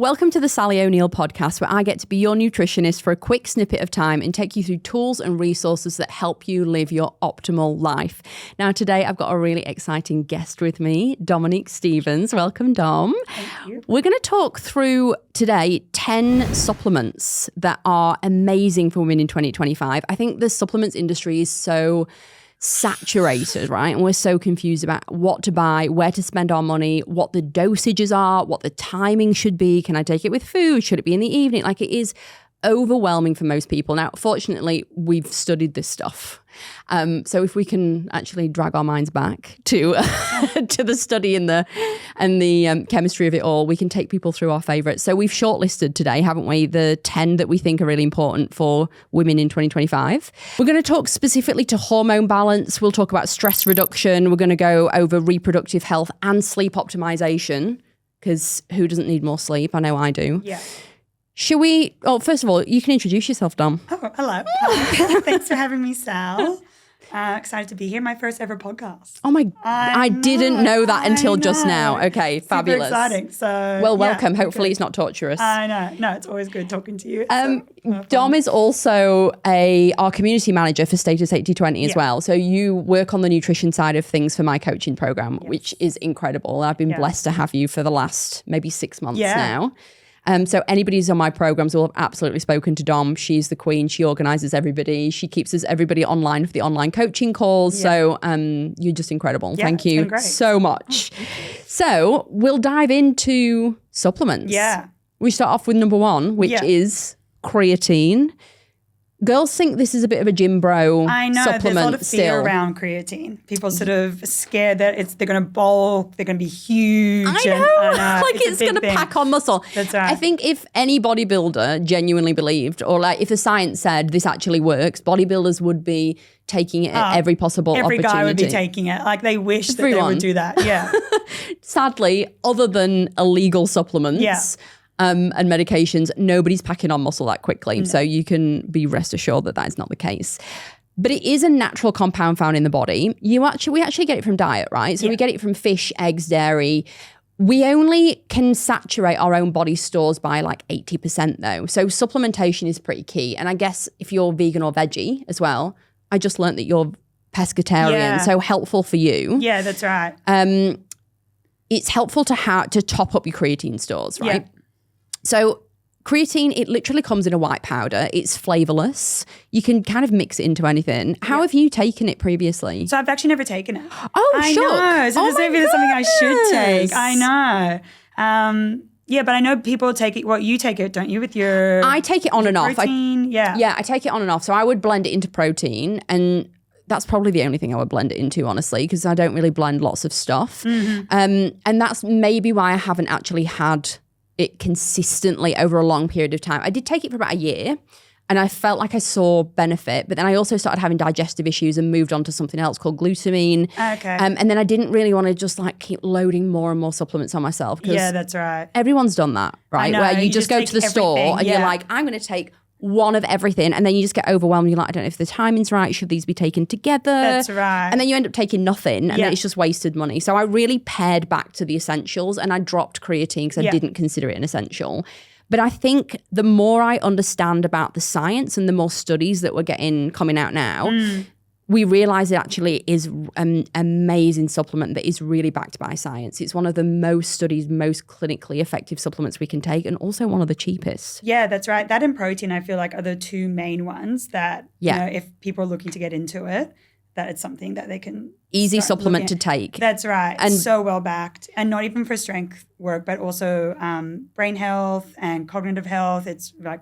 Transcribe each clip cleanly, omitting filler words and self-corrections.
Welcome to the Sally O'Neill podcast, where I get to be your nutritionist for a quick snippet of time and take you through tools and resources that help you live your optimal life. Now, today I've got a really exciting guest with me, Dominique Stevens. Welcome, Dom. Thank you. We're going to talk through today 10 supplements that are amazing for women in 2025. I think the supplements industry is so saturated, right? And we're so confused about what to buy, where to spend our money, what the dosages are, what the timing should be. Can I take it with food? Should it be in the evening? Like, it is overwhelming for most people. Now, fortunately, we've studied this stuff. So if we can actually drag our minds back to to the study and the chemistry of it all, we can take people through our favourites. So we've shortlisted today, haven't we, the 10 that we think are really important for women in 2025. We're going to talk specifically to hormone balance. We'll talk about stress reduction. We're going to go over reproductive health and sleep optimization, because who doesn't need more sleep? I know I do. Yeah. Should we, first of all, you can introduce yourself, Dom. Oh, hello. Thanks for having me, Sal. Excited to be here. My first ever podcast. Oh my, I didn't know that until just now. Okay, fabulous. Super exciting. So, well, welcome. Hopefully it's not torturous. I know. No, it's always good talking to you. Dom is also our community manager for Status 8020 as well. So you work on the nutrition side of things for my coaching program, which is incredible. I've been blessed to have you for the last maybe 6 months now. So anybody who's on my programs will have absolutely spoken to Dom. She's the queen. She organises everybody. She keeps us everybody online for the online coaching calls. So you're just incredible. Thank you so much. So we'll dive into supplements. Yeah. We start off with number one, which is creatine. Girls think this is a bit of a gym bro supplement. I know, there's a lot of fear around creatine. People sort of scared that they're going to bulk, they're going to be huge. I know. Like it's going to pack on muscle. That's right. I think if any bodybuilder genuinely believed, or like if the science said this actually works, bodybuilders would be taking it at every possible opportunity. Every guy would be taking it. Like they wish that they would do that. Yeah. Sadly, other than illegal supplements, and medications, nobody's packing on muscle that quickly. No. So you can be rest assured that is not the case. But it is a natural compound found in the body. We actually get it from diet, right? So we get it from fish, eggs, dairy. We only can saturate our own body stores by like 80% though. So supplementation is pretty key. And I guess if you're vegan or veggie as well, I just learned that you're pescatarian, so helpful for you. Yeah, that's right. It's helpful to top up your creatine stores, right? Yeah. So creatine, it literally comes in a white powder. It's flavorless. You can kind of mix it into anything. How have you taken it previously? So I've actually never taken it. Oh, I know. So this maybe is something I should take. I know. Yeah, but I know people take it. Well, you take it, don't you, with your I take it on and off. Protein? Yeah, I take it on and off. So I would blend it into protein, and that's probably the only thing I would blend it into, honestly, because I don't really blend lots of stuff. Mm-hmm. And that's maybe why I haven't actually had it consistently over a long period of time. I did take it for about a year and I felt like I saw benefit, but then I also started having digestive issues and moved on to something else called glutamine. Okay. And then I didn't really want to just like keep loading more and more supplements on myself. Yeah, that's right. Everyone's done that, right? I know, where you just go to the store and you're like, I'm going to take one of everything, and then you just get overwhelmed. You're like, I don't know if the timing's right. Should these be taken together? That's right. And then you end up taking nothing, and then it's just wasted money. So I really pared back to the essentials, and I dropped creatine because I didn't consider it an essential. But I think the more I understand about the science and the more studies that we're getting coming out now, we realize it actually is an amazing supplement that is really backed by science. It's one of the most studied, most clinically effective supplements we can take, and also one of the cheapest. Yeah, that's right. That and protein, I feel like, are the two main ones that, you know, if people are looking to get into it, that it's something that they can easy supplement to take. That's right. And so well backed. And not even for strength work, but also brain health and cognitive health. It's like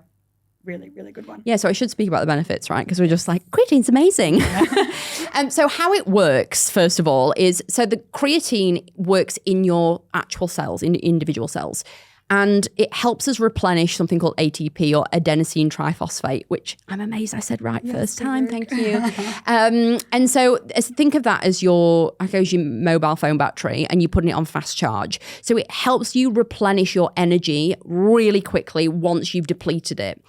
really, really good one. Yeah, so I should speak about the benefits, right? Because we're just like, creatine's amazing. So how it works, first of all, is so the creatine works in your actual cells, in individual cells. And it helps us replenish something called ATP, or adenosine triphosphate, which I'm amazed I said right first time. Thank you. And so think of that as your mobile phone battery, and you're putting it on fast charge. So it helps you replenish your energy really quickly once you've depleted it.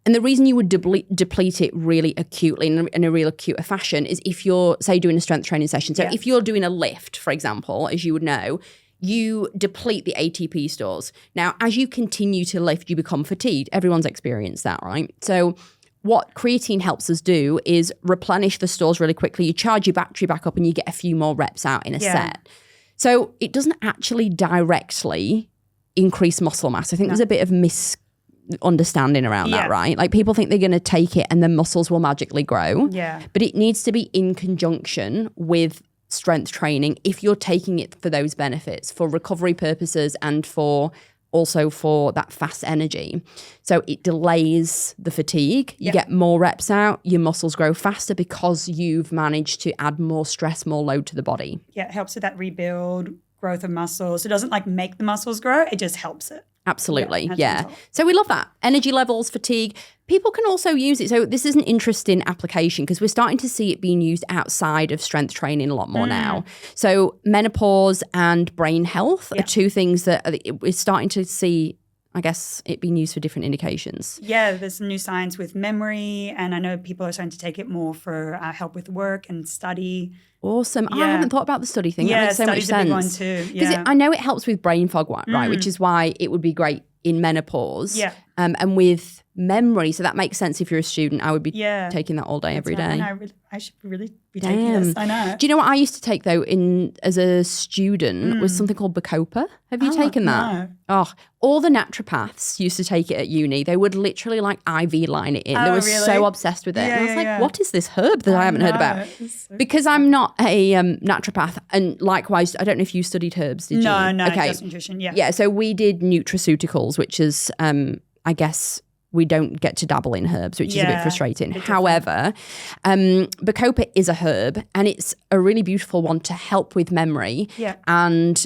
And the reason you would deplete it really acutely, in a real acute fashion, is if you're, say, doing a strength training session. So if you're doing a lift, for example, as you would know, you deplete the ATP stores. Now, as you continue to lift, you become fatigued. Everyone's experienced that, right? So what creatine helps us do is replenish the stores really quickly. You charge your battery back up and you get a few more reps out in a set. So it doesn't actually directly increase muscle mass. I think there's a bit of misunderstanding around that, right? Like people think they're going to take it and then muscles will magically grow. Yeah. But it needs to be in conjunction with strength training if you're taking it for those benefits, for recovery purposes and also for that fast energy. So it delays the fatigue. You get more reps out. Your muscles grow faster because you've managed to add more stress, more load to the body. Yeah, it helps with that rebuild, growth of muscles. It doesn't like make the muscles grow. It just helps it. Absolutely, yeah. So we love that. Energy levels, fatigue. People can also use it. So this is an interesting application because we're starting to see it being used outside of strength training a lot more now. So menopause and brain health are two things that we're starting to see, I guess, it being used for different indications. Yeah, there's some new science with memory, and I know people are starting to take it more for help with work and study. Awesome. Yeah. I haven't thought about the study thing. Yeah, that makes so much study's a big one sense. too. Because Yeah. I know it helps with brain fog, right? Which is why it would be great in menopause. Yeah. And with memory. So that makes sense if you're a student. I would be taking that all day, every day. I should really be taking this. I know. Do you know what I used to take though as a student was something called Bacopa. Have you taken that? No. Oh, all the naturopaths used to take it at uni. They would literally like IV line it in. They were so obsessed with it. Yeah, and I was like, yeah. what is this herb that I haven't heard about? Because I'm not a naturopath. And likewise, I don't know if you studied herbs, did you? No, okay. just nutrition, yeah. Yeah, so we did nutraceuticals, which is, I guess, we don't get to dabble in herbs, which is a bit frustrating. However, Bacopa is a herb and it's a really beautiful one to help with memory and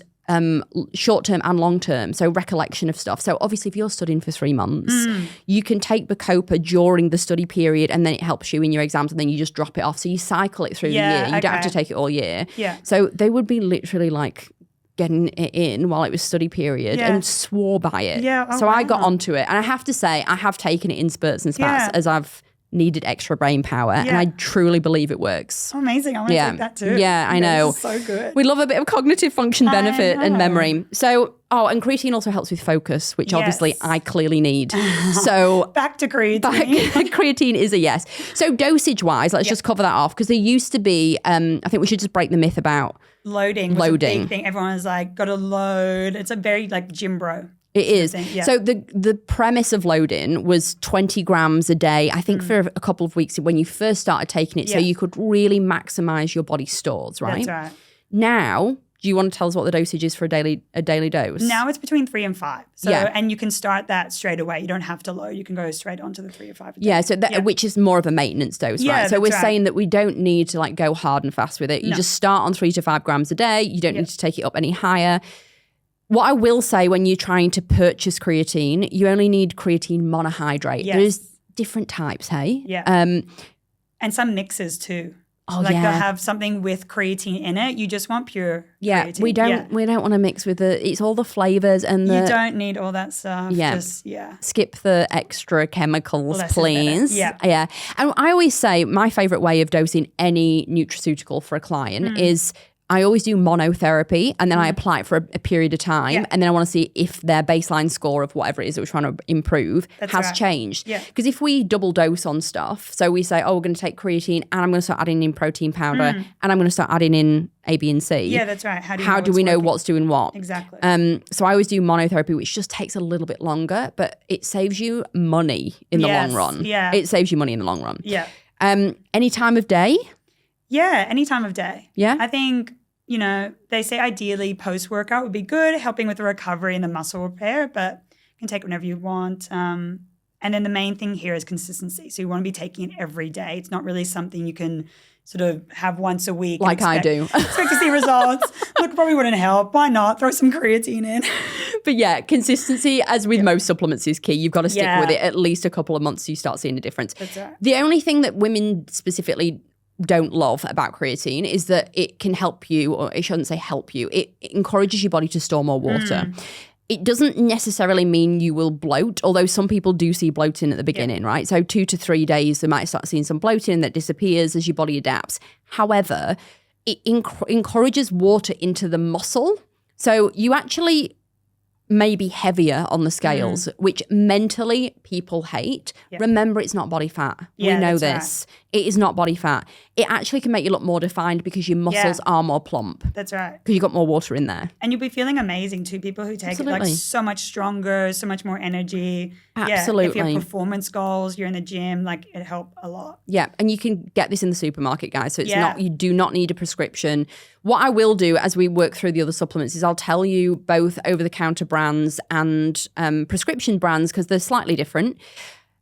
short-term and long-term, so recollection of stuff. So obviously if you're studying for 3 months, you can take Bacopa during the study period and then it helps you in your exams and then you just drop it off. So you cycle it through the year. You don't have to take it all year. Yeah. So they would be literally like getting it in while it was study period and swore by it. Yeah. So I got onto it. And I have to say, I have taken it in spurts and spats as I've needed extra brain power. And I truly believe it works. Oh, amazing. I want to take that too. Yeah, I know. This is so good. We love a bit of cognitive function benefit and memory. So, and creatine also helps with focus, which obviously I clearly need. So back to creatine. Creatine is a yes. So dosage-wise, let's just cover that off because there used to be, I think we should just break the myth about Loading was a big thing. Everyone was like, got to load. It's a very like gym bro. It is. Yeah. So the premise of loading was 20 grams a day, I think for a couple of weeks when you first started taking it, so you could really maximize your body stores, right? That's right. Now, do you want to tell us what the dosage is for a daily dose? Now it's between 3 and 5. So, and you can start that straight away. You don't have to load. You can go straight onto the 3 or 5 a day. Yeah, so which is more of a maintenance dose, right? So we're saying that we don't need to like go hard and fast with it. You just start on 3 to 5 grams a day. You don't need to take it up any higher. What I will say when you're trying to purchase creatine, you only need creatine monohydrate. Yes. There's different types, hey? Yeah. And some mixes too. Oh, like they'll have something with creatine in it. You just want pure creatine. We don't want to mix with it's all the flavors and you don't need all that stuff. Yeah. Just, skip the extra chemicals, Less is please. better. Yeah. And I always say my favorite way of dosing any nutraceutical for a client is I always do monotherapy and then I apply it for a period of time and then I want to see if their baseline score of whatever it is that we're trying to improve has changed. Because if we double dose on stuff, so we say, we're going to take creatine and I'm going to start adding in protein powder and I'm going to start adding in A, B, and C. Yeah, that's right. How do we know what's doing what? Exactly. So I always do monotherapy, which just takes a little bit longer, but it saves you money in the long run. Yeah. It saves you money in the long run. Yeah. Any time of day? Yeah, any time of day. Yeah. I think, they say ideally post-workout would be good, helping with the recovery and the muscle repair, but you can take whenever you want. And then the main thing here is consistency. So you want to be taking it every day. It's not really something you can sort of have once a week. Like I do. Expect to see results. Look, probably wouldn't help. Why not? Throw some creatine in. But yeah, consistency, as with most supplements, is key. You've got to stick with it at least a couple of months so you start seeing a difference. That's right. The only thing that women specifically don't love about creatine is that it can help you, or I shouldn't say help you, it encourages your body to store more water. It doesn't necessarily mean you will bloat, although some people do see bloating at the beginning, right? So 2 to 3 days, they might start seeing some bloating and that disappears as your body adapts. However, it encourages water into the muscle So you actually may be heavier on the scales, which mentally people hate. Yep. Remember, it's not body fat. Yeah, we know this. Right. It is not body fat. It actually can make you look more defined because your muscles are more plump. That's right. Because you've got more water in there. And you'll be feeling amazing too. People who take it like so much stronger, so much more energy. Absolutely. Yeah, if you have performance goals, you're in the gym, like it helped a lot. Yeah, and you can get this in the supermarket, guys. So it's not, you do not need a prescription. What I will do as we work through the other supplements is I'll tell you both over-the-counter brands and prescription brands because they're slightly different.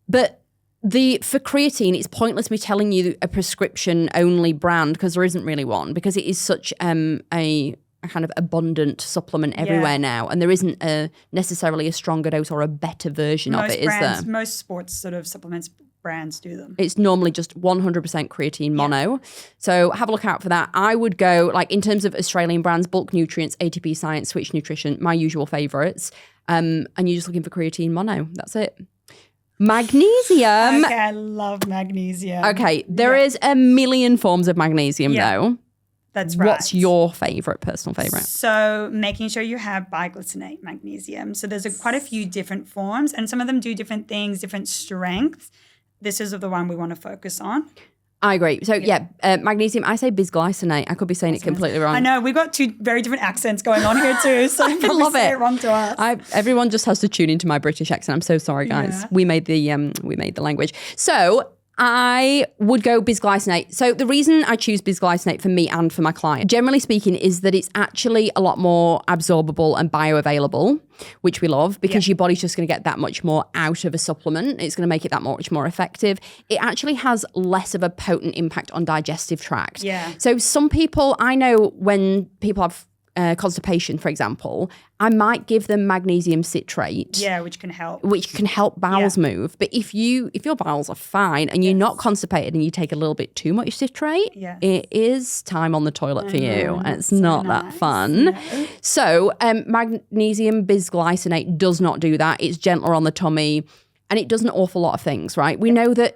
But for creatine, it's pointless me telling you a prescription-only brand because there isn't really one because it is such a kind of abundant supplement everywhere now, and there isn't necessarily a stronger dose or a better version of it, is there? Most sports sort of supplements brands do them. It's normally just 100% creatine mono. So have a look out for that. I would go, like in terms of Australian brands, Bulk Nutrients, ATP Science, Switch Nutrition, my usual favourites. And you're just looking for creatine mono. That's it. Magnesium. Okay, I love magnesium. Okay, there is a million forms of magnesium though. That's right. What's your personal favorite? So making sure you have biglycinate magnesium. So there's quite a few different forms and some of them do different things, different strengths. This is the one we want to focus on. I agree. So magnesium, I say bisglycinate. I could be saying it completely wrong. I know. We've got two very different accents going on here too. So I love say it wrong to us. Everyone just has to tune into my British accent. I'm so sorry, guys. Yeah. We made the language. So I would go bisglycinate. So the reason I choose bisglycinate for me and for my client, generally speaking, is that it's actually a lot more absorbable and bioavailable, which we love because your body's just going to get that much more out of a supplement. It's going to make it that much more effective. It actually has less of a potent impact on digestive tract. Yeah. So some people, I know when people have constipation, for example, I might give them magnesium citrate. Yeah, which can help. Which can help bowels move. But if your bowels are fine and you're not constipated and you take a little bit too much citrate, it is time on the toilet for you. And it's not that fun. No. So magnesium bisglycinate does not do that. It's gentler on the tummy. And it does an awful lot of things, right? We know that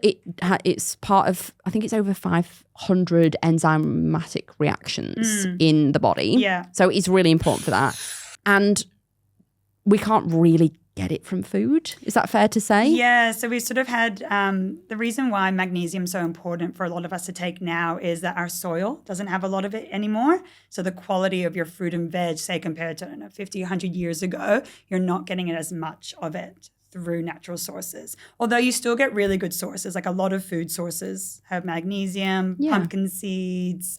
it's part of, I think it's over 500 enzymatic reactions in the body. Yeah. So it's really important for that. And we can't really get it from food. Is that fair to say? Yeah. So we sort of had the reason why magnesium is so important for a lot of us to take now is that our soil doesn't have a lot of it anymore. So the quality of your fruit and veg, say compared to 50, 100 years ago, you're not getting it as much of it through natural sources. Although you still get really good sources, like a lot of food sources have magnesium, pumpkin seeds,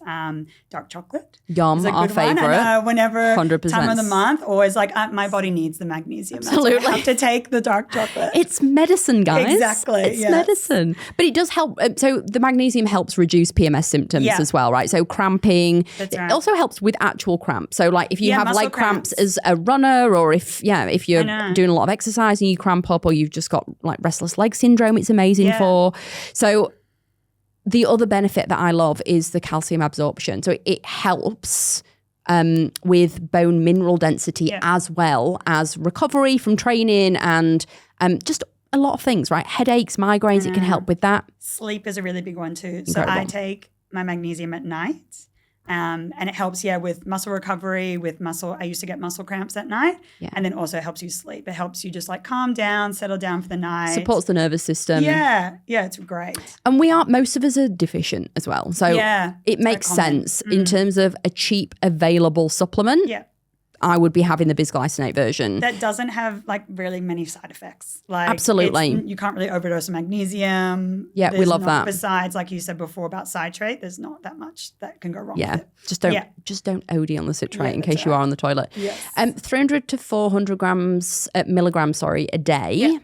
dark chocolate. Yum, our favorite. Whenever 100%. Time of the month, always like my body needs the magnesium. Absolutely. That's why I have to take the dark chocolate. It's medicine, guys. Exactly. It's medicine. But it does help. So the magnesium helps reduce PMS symptoms as well, right? So cramping. That's right. It also helps with actual cramps. So like if you have leg cramps as a runner or if you're doing a lot of exercise and you cramp up or you've just got like restless leg syndrome, it's amazing for. So the other benefit that I love is the calcium absorption. So it helps with bone mineral density as well as recovery from training and just a lot of things, right? Headaches, migraines, it can help with that. Sleep is a really big one too. Incredible. So I take my magnesium at night. And it helps, with muscle recovery, I used to get muscle cramps at night. Yeah. And then also helps you sleep. It helps you just like calm down, settle down for the night. Supports the nervous system. Yeah, it's great. And most of us are deficient as well. So it makes sense in terms of a cheap, available supplement. Yeah. I would be having the bisglycinate version. That doesn't have like really many side effects. Like absolutely. You can't really overdose of magnesium. Yeah, we love that. Besides, like you said before about citrate, there's not that much that can go wrong with it. Just don't OD on the citrate in case you are on the toilet. Yes. 300 to 400 milligrams a day. Yeah.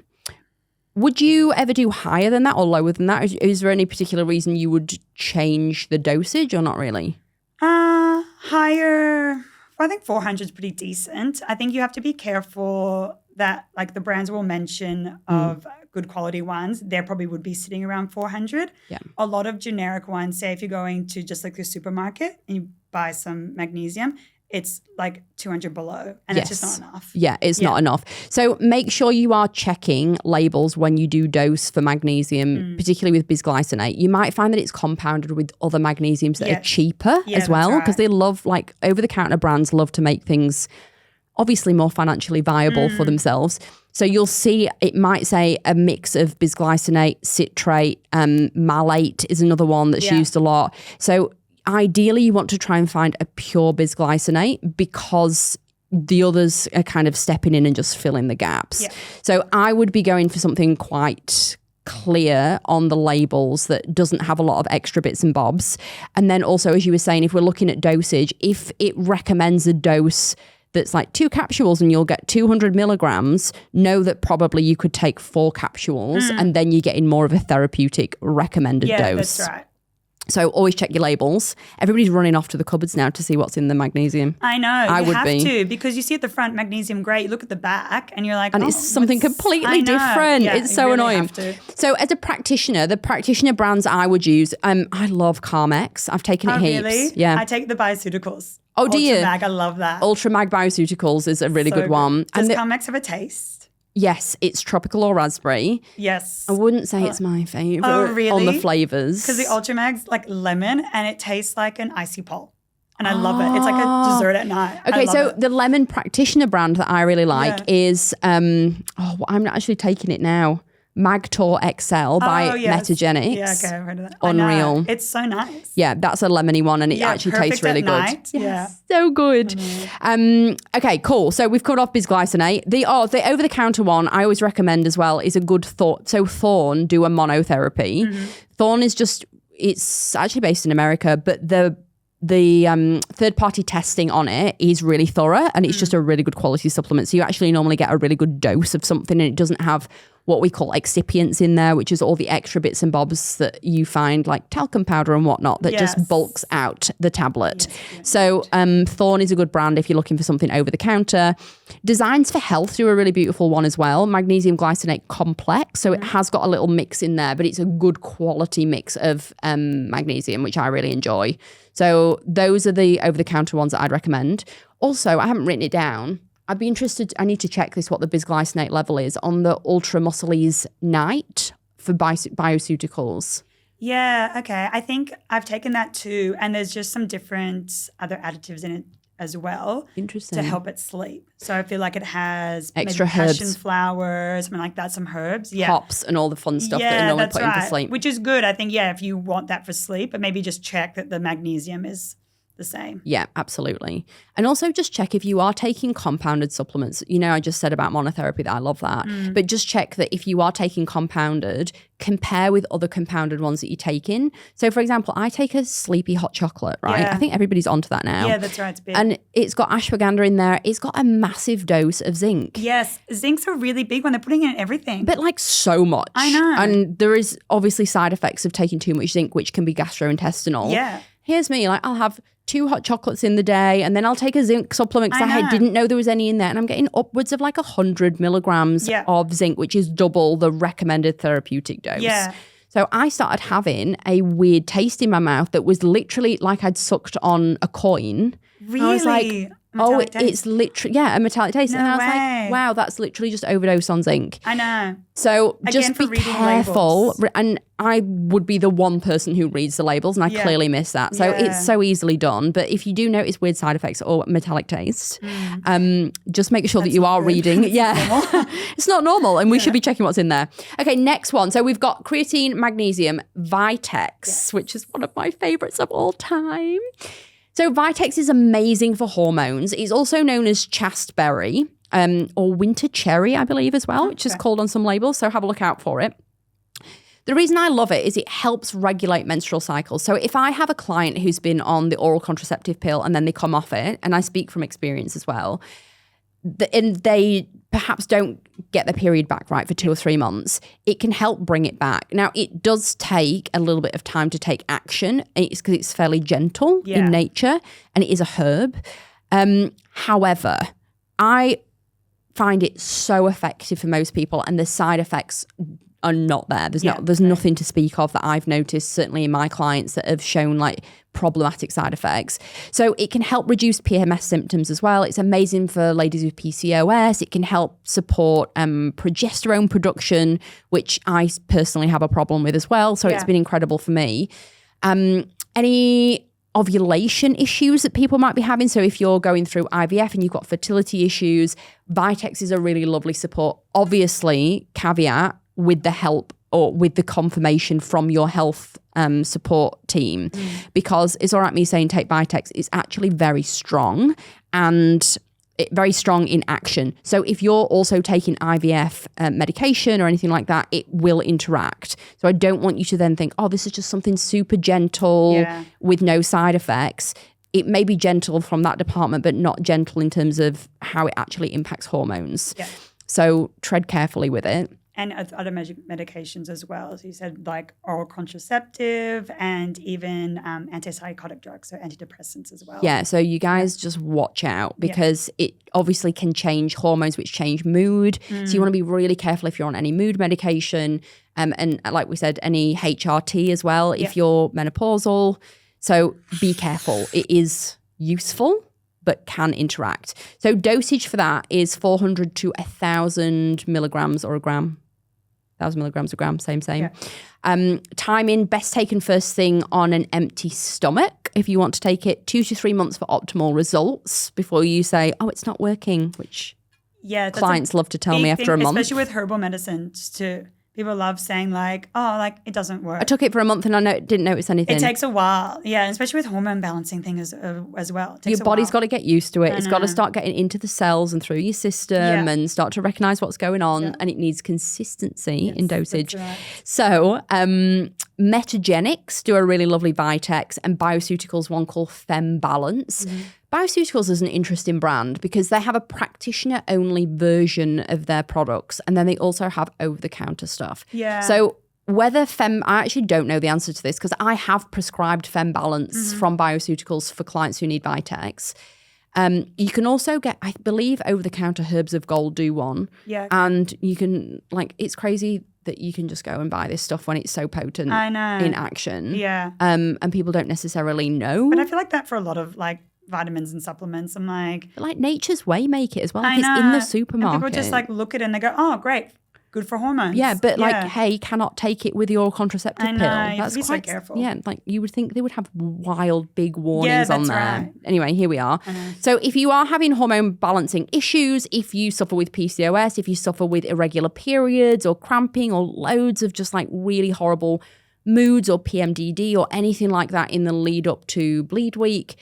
Would you ever do higher than that or lower than that? Is there any particular reason you would change the dosage or not really? Higher. I think 400 is pretty decent. I think you have to be careful that like the brands will mention of good quality ones, they probably would be sitting around 400. Yeah. A lot of generic ones, say if you're going to just like the supermarket and you buy some magnesium, it's like 200 below, and it's just not enough. Yeah, it's not enough. So make sure you are checking labels when you do dose for magnesium, particularly with bisglycinate. You might find that it's compounded with other magnesiums that are cheaper as well, because they love, like, over-the-counter brands love to make things obviously more financially viable for themselves. So you'll see it might say a mix of bisglycinate, citrate, malate is another one that's used a lot. So ideally, you want to try and find a pure bisglycinate because the others are kind of stepping in and just filling the gaps. Yeah. So I would be going for something quite clear on the labels that doesn't have a lot of extra bits and bobs. And then also, as you were saying, if we're looking at dosage, if it recommends a dose that's like 2 capsules and you'll get 200 milligrams, know that probably you could take 4 capsules and then you're getting more of a therapeutic recommended dose. Yeah, that's right. So always check your labels. Everybody's running off to the cupboards now to see what's in the magnesium. I know. You have to, because you see at the front magnesium great, you look at the back and you're like, and it's something completely different. Yeah, it's so really annoying. So as a practitioner, the practitioner brands I would use, I love Carmex. I've taken it heaps. Really? Yeah. I take the bioceuticals. Oh, do you? Ultramag, I love that. Ultramag Bioceuticals is a really good one. Does Carmex have a taste? Yes, it's tropical or raspberry. Yes. I wouldn't say it's my favourite on the flavours. Because the Ultramag's like lemon and it tastes like an icy pole. And I love it. It's like a dessert at night. Okay, so the lemon practitioner brand that I really like is, I'm not actually taking it now. Magtor XL by Metagenics. Yeah, okay, I've heard of that. Unreal. It's so nice. Yeah, that's a lemony one and it actually tastes really good. Night. Yes, so good. Okay, cool. So we've covered off bisglycinate. The over-the-counter one I always recommend as well is a good Thorne. So Thorne do a monotherapy. Thorne is it's actually based in America, but the third-party testing on it is really thorough and it's just a really good quality supplement. So you actually normally get a really good dose of something and it doesn't have what we call excipients in there, which is all the extra bits and bobs that you find like talcum powder and whatnot that just bulks out the tablet. So Thorne is a good brand if you're looking for something over the counter. Designs for Health do a really beautiful one as well. Magnesium glycinate complex. So it has got a little mix in there, but it's a good quality mix of magnesium, which I really enjoy. So those are the over-the-counter ones that I'd recommend. Also, I haven't written it down. I'd be interested, I need to check this, what the bisglycinate level is on the Ultra Muscles Night for bioceuticals. Yeah, okay. I think I've taken that too. And there's just some different other additives in it as well. Interesting. To help it sleep. So I feel like it has extra maybe herbs. passion flower, something like that, some herbs. Yeah. Hops and all the fun stuff that are normally put in for sleep. Which is good. I think, if you want that for sleep, but maybe just check that the magnesium is the same. Yeah, absolutely. And also just check if you are taking compounded supplements. You know, I just said about monotherapy that I love that. But just check that if you are taking compounded, compare with other compounded ones that you're taking. So for example, I take a sleepy hot chocolate, right? Yeah. I think everybody's onto that now. Yeah, that's right. It's big. And it's got ashwagandha in there. It's got a massive dose of zinc. Yes, zinc's a really big one. They're putting it in everything. But like so much. I know. And there is obviously side effects of taking too much zinc, which can be gastrointestinal. Yeah. Here's me, like I'll have 2 hot chocolates in the day and then I'll take a zinc supplement because I didn't know there was any in there, and I'm getting upwards of like 100 milligrams of zinc, which is double the recommended therapeutic dose. Yeah. So I started having a weird taste in my mouth that was literally like I'd sucked on a coin. Really? I was like, it's literally, a metallic taste. No and I was way. like, wow, that's literally just overdose on zinc. I know. So Again, just be careful. Labels. And I would be the one person who reads the labels, and I clearly miss that. So it's so easily done. But if you do notice weird side effects or metallic taste, just make sure that you are reading. It's not normal, and we should be checking what's in there. Okay, next one. So we've got creatine, magnesium, Vitex, which is one of my favorites of all time. So Vitex is amazing for hormones. It's also known as chasteberry or winter cherry, I believe, as well, which is called on some labels. So have a look out for it. The reason I love it is it helps regulate menstrual cycles. So if I have a client who's been on the oral contraceptive pill and then they come off it, and I speak from experience as well, and they perhaps don't get their period back right for 2 or 3 months, it can help bring it back. Now, it does take a little bit of time to take action. It's because it's fairly gentle in nature and it is a herb. However, I find it so effective for most people, and the side effects are not there. There's nothing to speak of that I've noticed, certainly in my clients, that have shown like problematic side effects. So it can help reduce PMS symptoms as well. It's amazing for ladies with PCOS. It can help support progesterone production, which I personally have a problem with as well. So it's been incredible for me. Any ovulation issues that people might be having. So if you're going through IVF and you've got fertility issues, Vitex is a really lovely support. Obviously, caveat with the help or with the confirmation from your health support team, because it's all right me saying take Vitex. It's actually very strong and very strong in action. So if you're also taking IVF medication or anything like that, it will interact. So I don't want you to then think, oh, this is just something super gentle with no side effects. It may be gentle from that department, but not gentle in terms of how it actually impacts hormones. Yeah. So tread carefully with it. And other medications as well. So you said like oral contraceptive and even antipsychotic drugs, so antidepressants as well. Yeah, so you guys just watch out because it obviously can change hormones, which change mood. So you want to be really careful if you're on any mood medication. And like we said, any HRT as well if you're menopausal. So be careful. It is useful, but can interact. So dosage for that is 400 to 1,000 milligrams or a gram. 1,000 milligrams a gram, same. Yeah. Timing, best taken first thing on an empty stomach. If you want to take it 2 to 3 months for optimal results before you say, oh, it's not working, which clients love to tell me after a month. Especially with herbal medicines too. People love saying like, oh, like it doesn't work. I took it for a month and I didn't notice anything. It takes a while. Yeah, especially with hormone balancing things as well. Your body's got to get used to it. It's got to start getting into the cells and through your system and start to recognize what's going on. And it needs consistency in dosage. Right. So Metagenics do a really lovely Vitex, and Bioceuticals one called Fem Balance. Bioceuticals is an interesting brand because they have a practitioner-only version of their products, and then they also have over-the-counter stuff. Yeah. So whether I actually don't know the answer to this because I have prescribed Fem Balance from Bioceuticals for clients who need Vitex. You can also get, I believe, over-the-counter Herbs of Gold do one. Yeah. And you can, like, it's crazy that you can just go and buy this stuff when it's so potent in action. Yeah. And people don't necessarily know. But I feel like that for a lot of, like, vitamins and supplements. I'm like Nature's Way make it as well. Like it's in the supermarket. And people just like look at it and they go, oh, great. Good for hormones. Yeah, but like, hey, cannot take it with your contraceptive pill. That's quite so careful. Yeah, like you would think they would have wild big warnings on there. Right. Anyway, here we are. So if you are having hormone balancing issues, if you suffer with PCOS, if you suffer with irregular periods or cramping or loads of just like really horrible moods or PMDD or anything like that in the lead up to bleed week,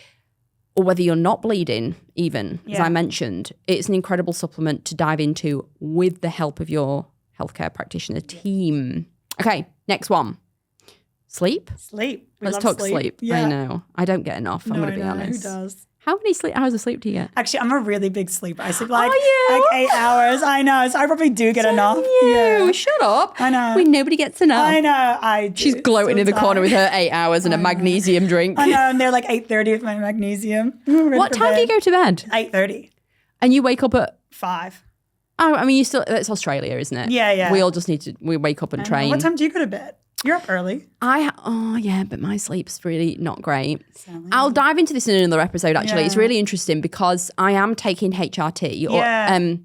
or whether you're not bleeding even, as I mentioned, it's an incredible supplement to dive into with the help of your healthcare practitioner team. Okay, next one. Sleep. Let's talk sleep. Yeah. I know. I don't get enough, I'm going to be honest. Who does? How many hours of sleep do you get? Actually, I'm a really big sleeper. I sleep like 8 hours. I know. So I probably do get enough. Yeah. Shut up. I know. Nobody gets enough. I know. She's gloating in the corner with her 8 hours and a magnesium drink. I know. And they're like 8:30 with my magnesium. What time do you go to bed? 8:30. And you wake up at 5. Oh, I mean, it's Australia, isn't it? Yeah. We all just we wake up and train. What time do you go to bed? You're up early. But my sleep's really not great. I'll dive into this in another episode, actually. Yeah. It's really interesting because I am taking HRT or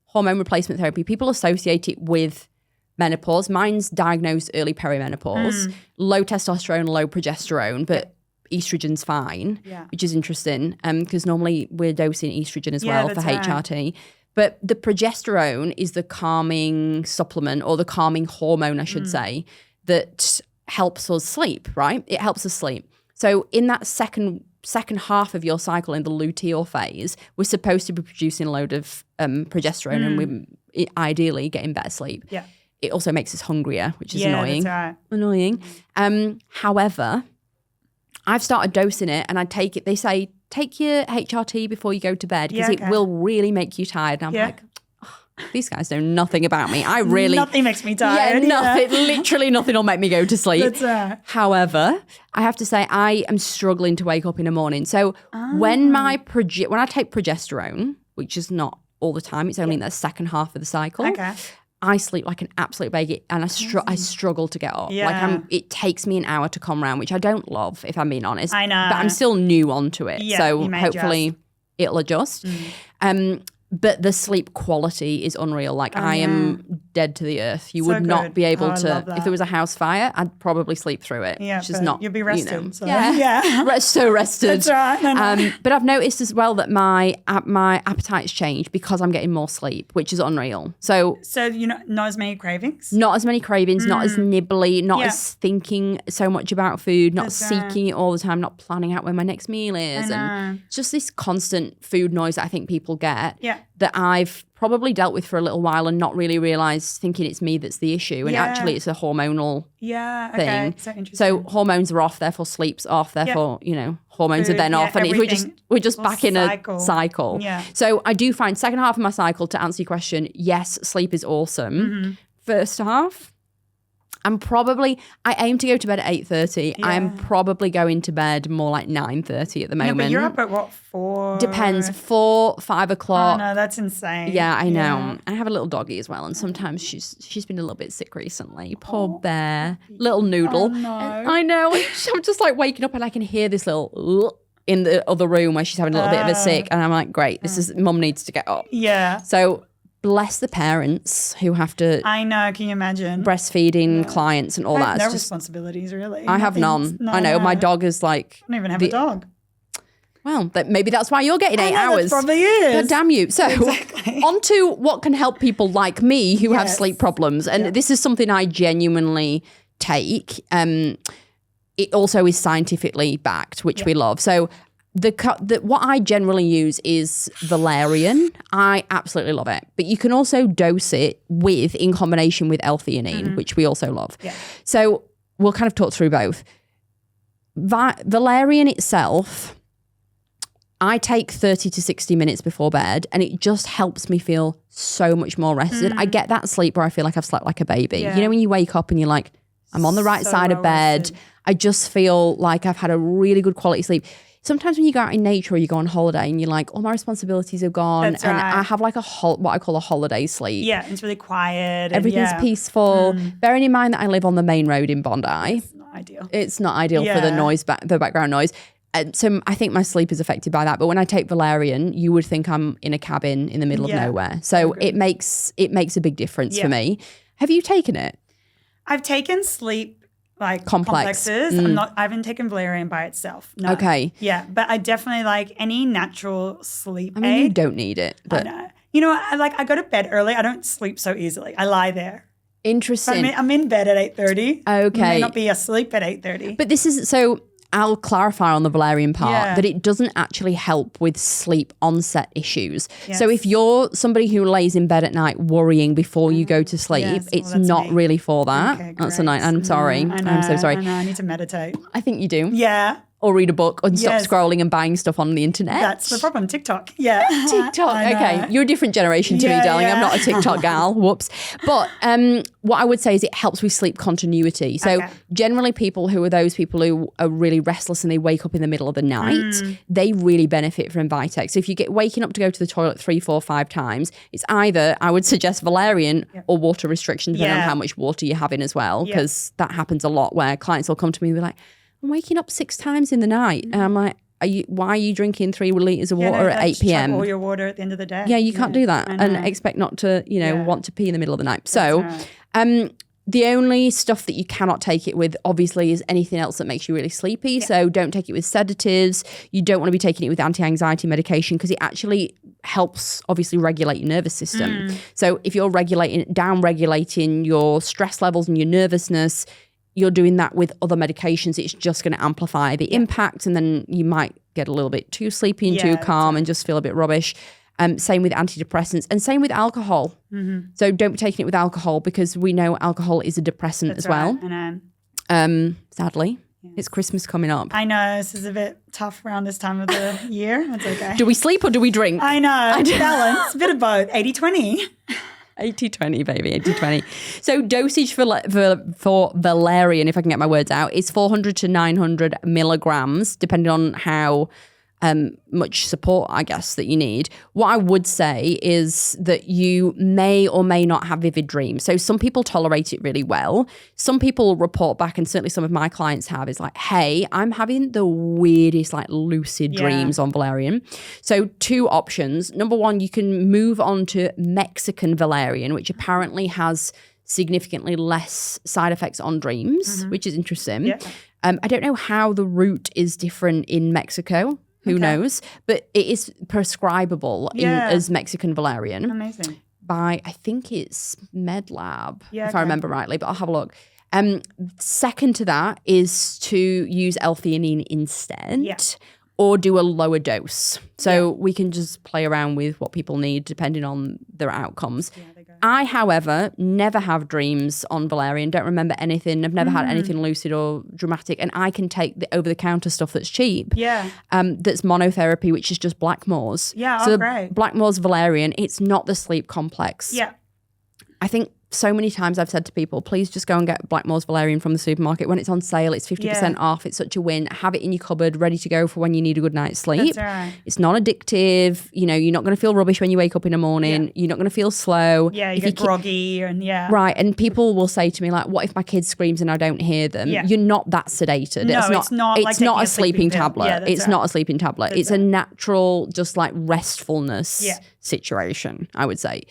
hormone replacement therapy. People associate it with menopause. Mine's diagnosed early perimenopause, low testosterone, low progesterone, but estrogen's fine, which is interesting because normally we're dosing estrogen as well for HRT. Right. But the progesterone is the calming supplement or the calming hormone, I should say, that helps us sleep, right? It helps us sleep. So in that second half of your cycle, in the luteal phase, we're supposed to be producing a load of progesterone and we're ideally getting better sleep. Yeah. It also makes us hungrier, which is annoying. That's right. Annoying. However, I've started dosing it and I take it. They say, take your HRT before you go to bed because it will really make you tired. And I'm like, these guys know nothing about me. Nothing makes me tired. Yeah, nothing. Literally nothing will make me go to sleep. That's right. However, I have to say I am struggling to wake up in the morning. So when I take progesterone, which is not all the time, it's only in the second half of the cycle. Okay. I sleep like an absolute baby, and I struggle to get up. Like it takes me an hour to come round, which I don't love, if I'm being honest. I know. But I'm still new onto it. Yeah, so hopefully it'll adjust. But the sleep quality is unreal. Like I am dead to the earth. You would not be able to, if there was a house fire, I'd probably sleep through it. Yeah, which is not, you'll be rested. You know, so. So rested. That's right. But I've noticed as well that my appetite's changed because I'm getting more sleep, which is unreal. So you know, not as many cravings? Not as many cravings, not as nibbly, not as thinking so much about food, not seeking it all the time, not planning out where my next meal is. And just this constant food noise that I think people get. That I've probably dealt with for a little while and not really realised, thinking it's me that's the issue. And actually it's a hormonal thing. So interesting. So hormones are off, therefore sleep's off, therefore, you know, hormones are then off. And we're just back in a cycle. So I do find second half of my cycle, to answer your question, yes, sleep is awesome. First half, I aim to go to bed at 8:30. I'm probably going to bed more like 9:30 at the moment. But you're up at what, 4? Depends, 4, 5 o'clock. Oh no, that's insane. Yeah, I know. I have a little doggy as well, and sometimes she's been a little bit sick recently. Poor bear, little noodle. Oh, no. I know. I'm just like waking up and I can hear this little in the other room where she's having a little bit of a sick, and I'm like, great, this is mum needs to get up. So bless the parents who have to. I know. Can you imagine breastfeeding clients and all that? No responsibilities, really. I have none. I know. My dog is like. I don't even have a dog. Well, maybe that's why you're getting 8 hours. That probably is. God damn you. So on to what can help people like me who have sleep problems. And this is something I genuinely take. It also is scientifically backed, which we love. So what I generally use is valerian. I absolutely love it. But you can also dose it in combination with L-theanine, which we also love. So we'll kind of talk through both. Valerian itself, I take 30 to 60 minutes before bed, and it just helps me feel so much more rested. I get that sleep where I feel like I've slept like a baby. You know, when you wake up and you're like, I'm on the right side of bed. Rested. I just feel like I've had a really good quality sleep. Sometimes when you go out in nature or you go on holiday and you're like, all my responsibilities have gone. That's right. And I have like what I call a holiday sleep. Yeah, it's really quiet. Everything's peaceful. Bearing in mind that I live on the main road in Bondi. It's not ideal. It's not ideal for the noise, the background noise. So I think my sleep is affected by that. But when I take valerian, you would think I'm in a cabin in the middle of nowhere. So it makes a big difference for me. Have you taken it? I've taken sleep complexes. I haven't taken valerian by itself. No. Okay. Yeah, but I definitely like any natural sleep aid. You don't need it. But I know. You know, I go to bed early. I don't sleep so easily. I lie there. Interesting. I'm in bed at 8:30. Okay. I may not be asleep at 8:30. But this is so. I'll clarify on the valerian part that it doesn't actually help with sleep onset issues. So if you're somebody who lays in bed at night worrying before you go to sleep, it's not really for that. Okay, that's a night. I'm sorry. I'm so sorry. I know. I need to meditate. I think you do. Yeah. Or read a book and stop scrolling and buying stuff on the internet. That's the problem. TikTok. Yeah. TikTok. Okay. You're a different generation to me, darling. I'm not a TikTok gal. Whoops. But what I would say is it helps with sleep continuity. So generally people who are really restless and they wake up in the middle of the night, they really benefit from Vitex. So if you get waking up to go to the toilet 3, 4, 5 times, it's either, I would suggest valerian or water restriction, depending on how much water you're having as well, because that happens a lot where clients will come to me and be like, I'm waking up 6 times in the night. And I'm like, why are you drinking 3 litres of water at 8 p.m.? All your water at the end of the day. Yeah, you can't do that and expect not to, want to pee in the middle of the night. So the only stuff that you cannot take it with, obviously, is anything else that makes you really sleepy. So don't take it with sedatives. You don't want to be taking it with anti-anxiety medication because it actually helps, obviously, regulate your nervous system. So if you're down-regulating your stress levels and your nervousness, you're doing that with other medications, it's just going to amplify the impact, and then you might get a little bit too sleepy and too calm and just feel a bit rubbish. Same with antidepressants and same with alcohol. So don't be taking it with alcohol because we know alcohol is a depressant as well. Sadly, it's Christmas coming up. I know, this is a bit tough around this time of the year. It's okay. Do we sleep or do we drink? I know, balance, a bit of both, 80-20. 80-20, baby, 80-20. So dosage for valerian, if I can get my words out, is 400 to 900 milligrams, depending on how much support, I guess, that you need. What I would say is that you may or may not have vivid dreams. So some people tolerate it really well. Some people report back, and certainly some of my clients have, is like, hey, I'm having the weirdest like lucid dreams on valerian. So 2 options. Number 1, you can move on to Mexican valerian, which apparently has significantly less side effects on dreams, which is interesting. Yeah. I don't know how the root is different in Mexico. Who knows? But it is prescribable as Mexican valerian. Amazing. By, I think it's MedLab, if I remember rightly, but I'll have a look. Second to that is to use L-theanine instead or do a lower dose. So we can just play around with what people need depending on their outcomes. Yeah, I, however, never have dreams on valerian, don't remember anything. I've never had anything lucid or dramatic. And I can take the over-the-counter stuff that's cheap. Yeah. That's monotherapy, which is just Blackmore's. Yeah, so great. Blackmore's valerian, it's not the sleep complex. Yeah. I think so many times I've said to people, please just go and get Blackmore's valerian from the supermarket. When it's on sale, it's 50% off. It's such a win. Have it in your cupboard, ready to go for when you need a good night's sleep. That's right. It's not addictive. You know, you're not going to feel rubbish when you wake up in the morning. Yeah. You're not going to feel slow. Yeah, you get groggy and Right, and people will say to me like, what if my kid screams and I don't hear them? Yeah. You're not that sedated. No, it's not a sleeping tablet. Yeah, it's not a sleeping tablet. It's a natural, just like restfulness situation, I would say.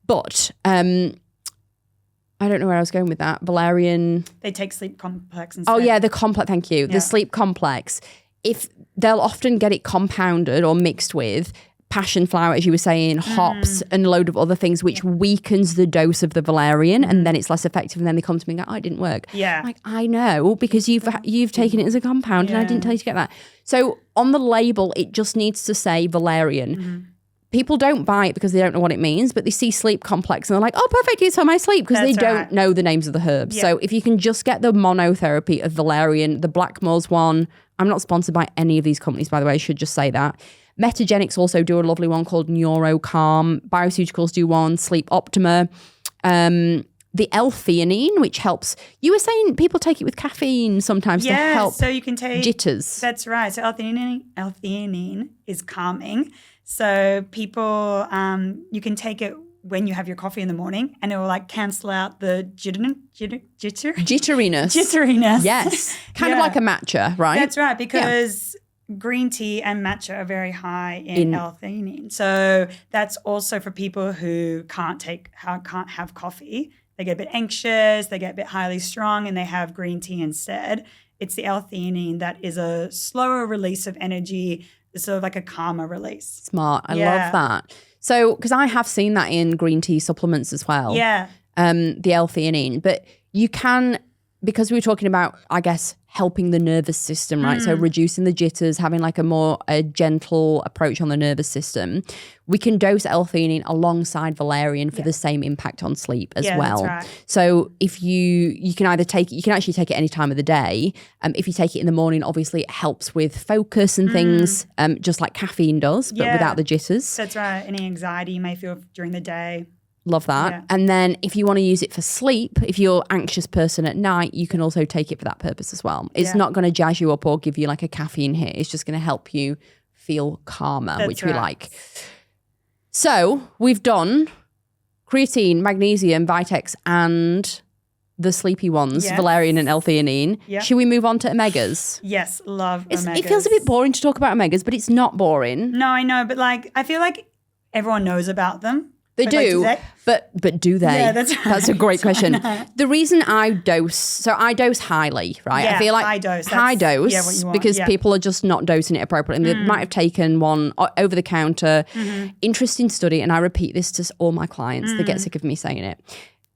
But I don't know where I was going with that. Valerian. They take sleep complex instead. Oh yeah, the complex. Thank you. Yeah. The sleep complex. If they'll often get it compounded or mixed with passion flower, as you were saying, hops, and a load of other things, which weakens the dose of the valerian, and then it's less effective. And then they come to me and go, "Oh, it didn't work." Yeah. I'm like, I know, because you've taken it as a compound, and I didn't tell you to get that. So on the label, it just needs to say valerian. People don't buy it because they don't know what it means, but they see sleep complex and they're like, oh, perfect, it's on my sleep, because they don't know the names of the herbs. Yeah. So if you can just get the monotherapy of valerian, the Blackmore's one, I'm not sponsored by any of these companies, by the way, I should just say that. Metagenics also do a lovely one called NeuroCalm. Bioceuticals do one, Sleep Optima. The L-theanine, which helps. You were saying people take it with caffeine sometimes to help so you can take jitters. That's right. So L-theanine is calming. So people, you can take it when you have your coffee in the morning, and it will like cancel out the jitteriness. Yes. Kind of like a matcha, right? That's right, because green tea and matcha are very high in L-theanine. So that's also for people who can't have coffee. They get a bit anxious, they get a bit highly strung, and they have green tea instead. It's the L-theanine that is a slower release of energy. It's sort of like a calmer release. Smart. I love that. So, because I have seen that in green tea supplements as well. Yeah. The L-theanine. But you can, because we were talking about, I guess, helping the nervous system, right? So reducing the jitters, having like a gentle approach on the nervous system. We can dose L-theanine alongside valerian for the same impact on sleep as well. That's right. So if you can either take it, you can actually take it any time of the day. If you take it in the morning, obviously it helps with focus and things, just like caffeine does, but without the jitters. That's right. Any anxiety you may feel during the day. Love that. Yeah. And then if you want to use it for sleep, if you're an anxious person at night, you can also take it for that purpose as well. It's not going to jazz you up or give you like a caffeine hit. It's just going to help you feel calmer, which we like. So we've done creatine, magnesium, Vitex, and the sleepy ones, valerian and L-theanine. Yep. Should we move on to omegas? Yes, love omegas. It feels a bit boring to talk about omegas, but it's not boring. No, I know, but like I feel like everyone knows about them. They do, but do they? Yeah, that's right. That's a great question. The reason I dose highly, right? Yeah, I feel like high dose what you want, because people are just not dosing it appropriately. And they might have taken one over the counter. Interesting study, and I repeat this to all my clients. They get sick of me saying it.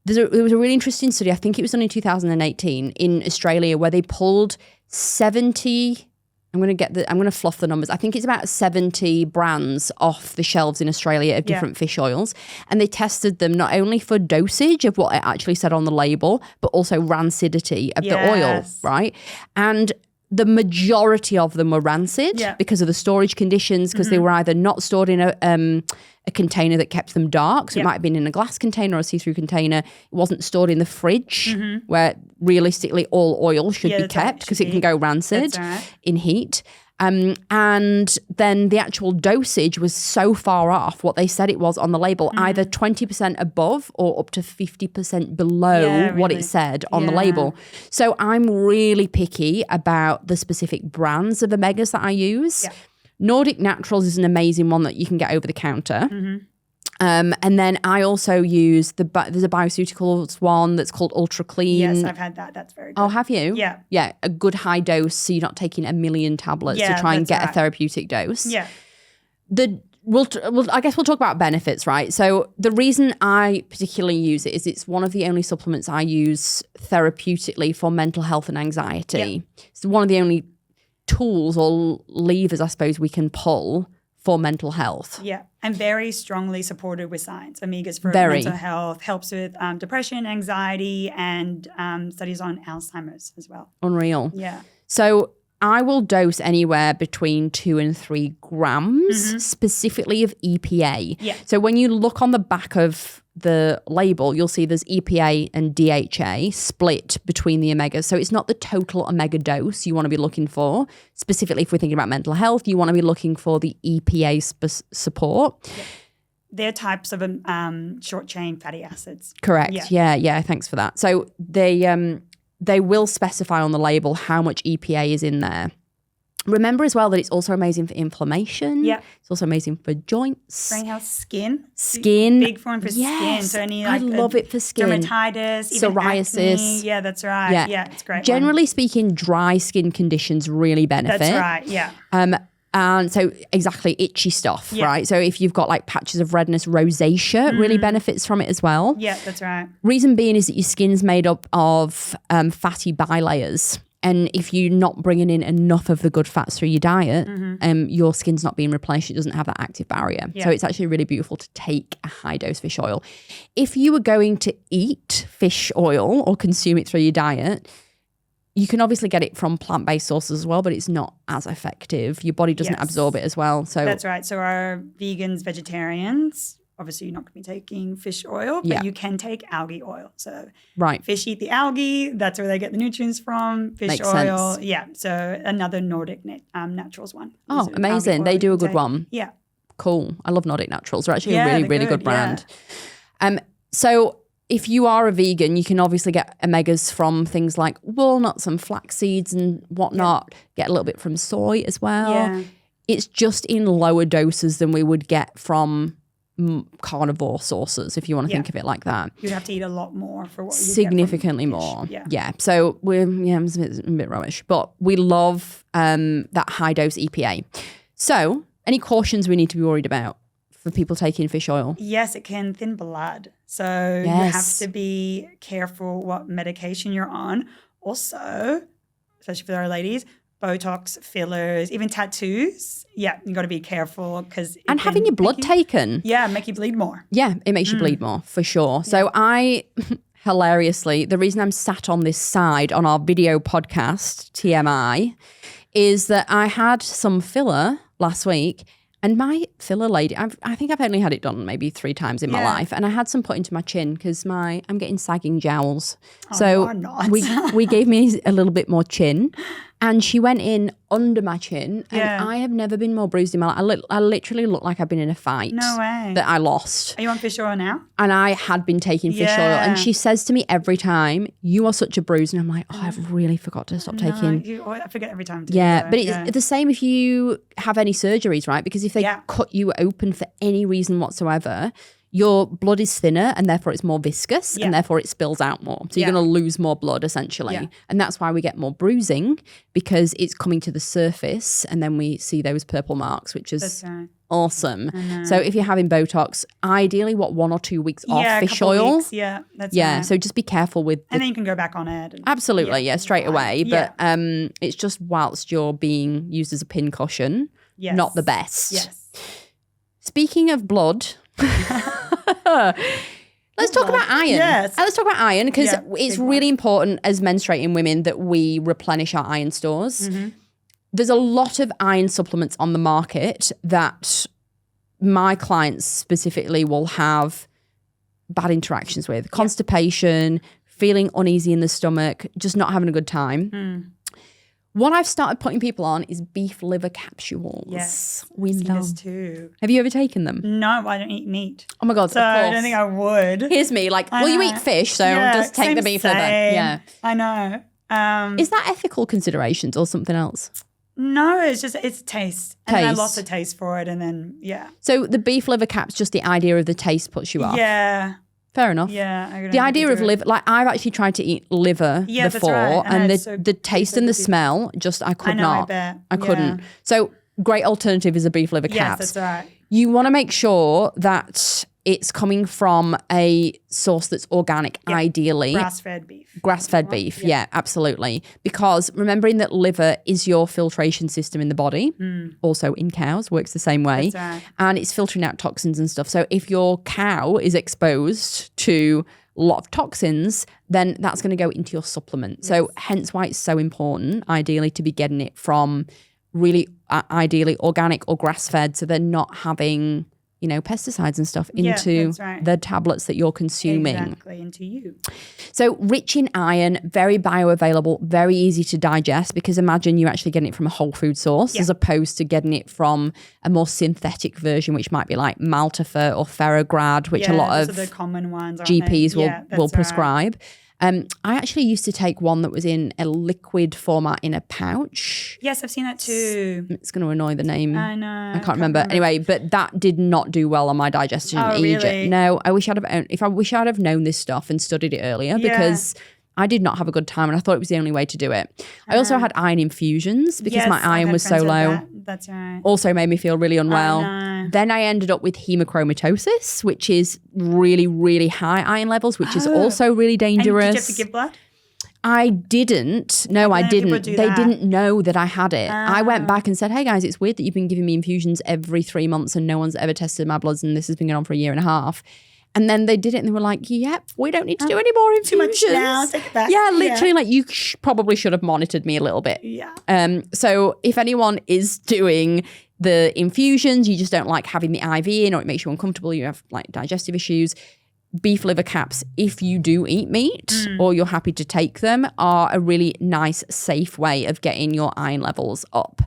There was a really interesting study, I think it was done in 2018 in Australia, where they pulled 70... I'm going to fluff the numbers. I think it's about 70 brands off the shelves in Australia of different fish oils. And they tested them not only for dosage of what it actually said on the label, but also rancidity of the oil, right? And the majority of them were rancid because of the storage conditions, because they were either not stored in a container that kept them dark. So it might have been in a glass container or a see-through container. It wasn't stored in the fridge where realistically all oil should be kept because it can go rancid in heat. And then the actual dosage was so far off what they said it was on the label, either 20% above or up to 50% below what it said on the label. So I'm really picky about the specific brands of omegas that I use. Yeah. Nordic Naturals is an amazing one that you can get over the counter. And then I also use there's a bioceuticals one that's called Ultra Clean. Yes, I've had that. That's very good. Oh, have you? Yeah. Yeah, a good high dose so you're not taking a million tablets to try and get a therapeutic dose. Yeah. I guess we'll talk about benefits, right? So the reason I particularly use it is it's one of the only supplements I use therapeutically for mental health and anxiety. Yeah. It's one of the only tools or levers, I suppose, we can pull for mental health. Yeah, and very strongly supported with science. Omegas for mental health, helps with depression, anxiety, and studies on Alzheimer's as well. Unreal. Yeah. So I will dose anywhere between 2 and 3 grams, specifically of EPA. Yeah. So when you look on the back of the label, you'll see there's EPA and DHA split between the omegas. So it's not the total omega dose you want to be looking for. Specifically, if we're thinking about mental health, you want to be looking for the EPA support. Yeah. They're types of short chain fatty acids. Correct. Yeah. Thanks for that. So they will specify on the label how much EPA is in there. Remember as well that it's also amazing for inflammation. Yeah. It's also amazing for joints. Brain health, skin. Big form for skin. So I love it for skin. Dermatitis, even psoriasis. Acne. Yeah, that's right. Yeah, it's great. Generally speaking, dry skin conditions really benefit. That's right, yeah. And so exactly itchy stuff, right? So if you've got like patches of redness, rosacea really benefits from it as well. Yeah, that's right. Reason being is that your skin's made up of fatty bilayers. And if you're not bringing in enough of the good fats through your diet, your skin's not being replenished. It doesn't have that active barrier. Yeah. So it's actually really beautiful to take a high dose fish oil. If you were going to eat fish oil or consume it through your diet, you can obviously get it from plant-based sources as well, but it's not as effective. Your body doesn't absorb it as well. So that's right. So our vegans, vegetarians, obviously you're not going to be taking fish oil, but you can take algae oil. So fish eat the algae. That's where they get the nutrients from. Fish Makes oil. Sense. Yeah. So another Nordic Naturals one. Oh, amazing. They do a good one. Yeah. Cool. I love Nordic Naturals. They're actually a really good brand. Yeah. So if you are a vegan, you can obviously get omegas from things like walnuts and flax seeds and whatnot. Get a little bit from soy as well. Yeah. It's just in lower doses than we would get from carnivore sources, if you want to think of it like that. You'd have to eat a lot more for what you significantly get more. Yeah. Yeah. So it's a bit rubbish, but we love that high dose EPA. So any cautions we need to be worried about for people taking fish oil? Yes, it can thin blood. So you have to be careful what medication you're on. Also, especially for our ladies, Botox, fillers, even tattoos. Yeah, you got to be careful because and having your blood taken. Yeah, make you bleed more. Yeah, it makes you bleed more for sure. So I, hilariously, the reason I'm sat on this side on our video podcast TMI is that I had some filler last week. And my filler lady, I think I've only had it done maybe 3 times in my life. And I had some put into my chin because I'm getting sagging jowls. So we gave me a little bit more chin. And she went in under my chin. And I have never been more bruised in my life. I literally look like I've been in a fight. No way. That I lost. Are you on fish oil now? And I had been taking fish oil. And she says to me every time, you are such a bruise. And I'm like, oh, I've really forgot to stop taking. I forget every time. But it's the same if you have any surgeries, right? Because if they cut you open for any reason whatsoever, your blood is thinner and therefore it's more viscous and therefore it spills out more. So you're going to lose more blood essentially. Yeah. And that's why we get more bruising because it's coming to the surface and then we see those purple marks, which is awesome. So if you're having Botox, ideally 1 or 2 weeks off fish oil. Weeks. Yeah, that's right. So just be careful with and then you can go back on it. Absolutely, straight away. But it's just whilst you're being used as a pin cushion, not the best. Yes. Speaking of blood... Let's talk about iron. Yes. Let's talk about iron because it's really important as menstruating women that we replenish our iron stores. Mm-hmm. There's a lot of iron supplements on the market that my clients specifically will have bad interactions with. Constipation, feeling uneasy in the stomach, just not having a good time. What I've started putting people on is beef liver capsules. Yes. We I've seen love. this too. Have you ever taken them? No, I don't eat meat. Oh my God, So of course. I don't think I would. Here's me like, well, you eat fish, so just take the beef liver. Yeah. I know. Is that ethical considerations or something else? No, it's taste. And then I lost the taste for it and then, yeah. So the beef liver caps, just the idea of the taste puts you off? Yeah. Fair enough. Yeah. The idea of liver, like I've actually tried to eat liver before, that's right. and the taste and the smell, just I could not. I bet. I couldn't. So great alternative is a beef liver caps. Yes, that's right. You want to make sure that it's coming from a source that's organic, ideally. Grass-fed beef. Grass-fed beef, yeah, absolutely. Because remembering that liver is your filtration system in the body, also in cows, works the same way. That's right. And it's filtering out toxins and stuff. So if your cow is exposed to a lot of toxins, then that's going to go into your supplement. Yes. So hence why it's so important, ideally, to be getting it from really ideally organic or grass-fed, so they're not having, you know, pesticides and stuff into the tablets that you're consuming. Exactly, into you. So rich in iron, very bioavailable, very easy to digest, because imagine you actually getting it from a whole food source as opposed to getting it from a more synthetic version, which might be like Maltofert or Ferrograd, which a lot of the common ones, GPs will prescribe. I actually used to take one that was in a liquid format in a pouch. Yes, I've seen that too. It's going to annoy the name. I know. I can't remember. Anyway, but that did not do well on my digestion either. Really? No, I wish I'd have known this stuff and studied it earlier because I did not have a good time and I thought it was the only way to do it. I also had iron infusions because my iron was so low. That's right. Also made me feel really unwell. Then I ended up with hemochromatosis, which is really, really high iron levels, which is also really dangerous. And did you have to give blood? I didn't. No, I didn't. They didn't know that I had it. I went back and said, hey guys, it's weird that you've been giving me infusions every 3 months and no one's ever tested my bloods and this has been going on for a year and a half. And then they did it and they were like, yep, we don't need to do any more infusions. Too much now, take it back. Yeah, literally like you probably should have monitored me a little bit. Yeah. So if anyone is doing the infusions, you just don't like having the IV in or it makes you uncomfortable, you have like digestive issues, beef liver caps, if you do eat meat or you're happy to take them, are a really nice, safe way of getting your iron levels up.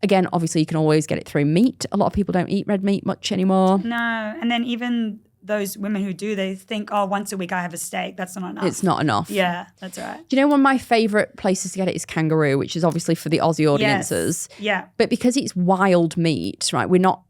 Again, obviously you can always get it through meat. A lot of people don't eat red meat much anymore. No, and then even those women who do, they think, oh, once a week I have a steak. That's not enough. It's not enough. Yeah, that's right. Do you know one of my favourite places to get it is Kangaroo, which is obviously for the Aussie audiences. Yes. Yeah. But because it's wild meat, right, we're not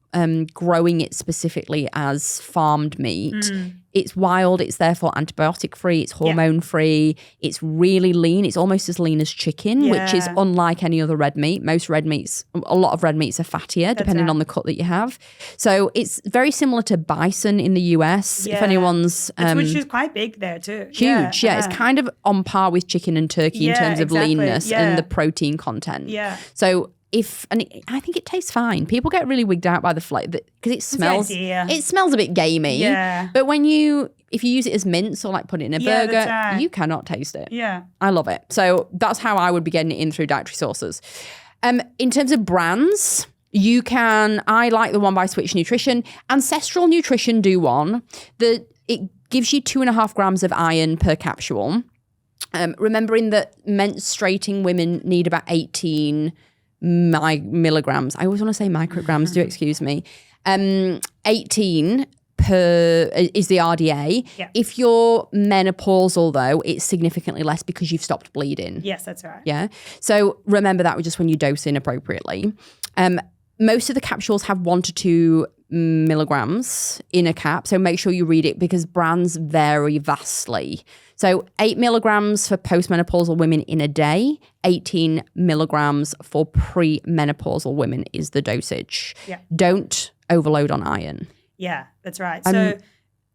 growing it specifically as farmed meat. It's wild, it's therefore antibiotic free, it's hormone free, it's really lean, it's almost as lean as chicken, which is unlike any other red meat. Most red meats, a lot of red meats are fattier depending on the cut that you have. So it's very similar to bison in the US. If anyone's which is quite big there too. Huge, it's kind of on par with chicken and turkey in terms of leanness and the protein content. So I think it tastes fine. People get really wigged out by the flavour because it smells a bit gamey. Yeah. But if you use it as mince or like put it in a burger, you cannot taste it. Yeah. I love it. So that's how I would be getting it in through dietary sources. In terms of brands, I like the one by Switch Nutrition. Ancestral Nutrition do one. It gives you 2.5 grams of iron per capsule. Remembering that menstruating women need about 18 milligrams. I always want to say micrograms, do excuse me. 18 per is the RDA. Yeah. If you're menopausal though, it's significantly less because you've stopped bleeding. Yes, that's right. Yeah. So remember that just when you dose in appropriately. Most of the capsules have 1 to 2 milligrams in a cap. So make sure you read it because brands vary vastly. So 8 milligrams for postmenopausal women in a day, 18 milligrams for premenopausal women is the dosage. Yeah. Don't overload on iron. Yeah, that's right. So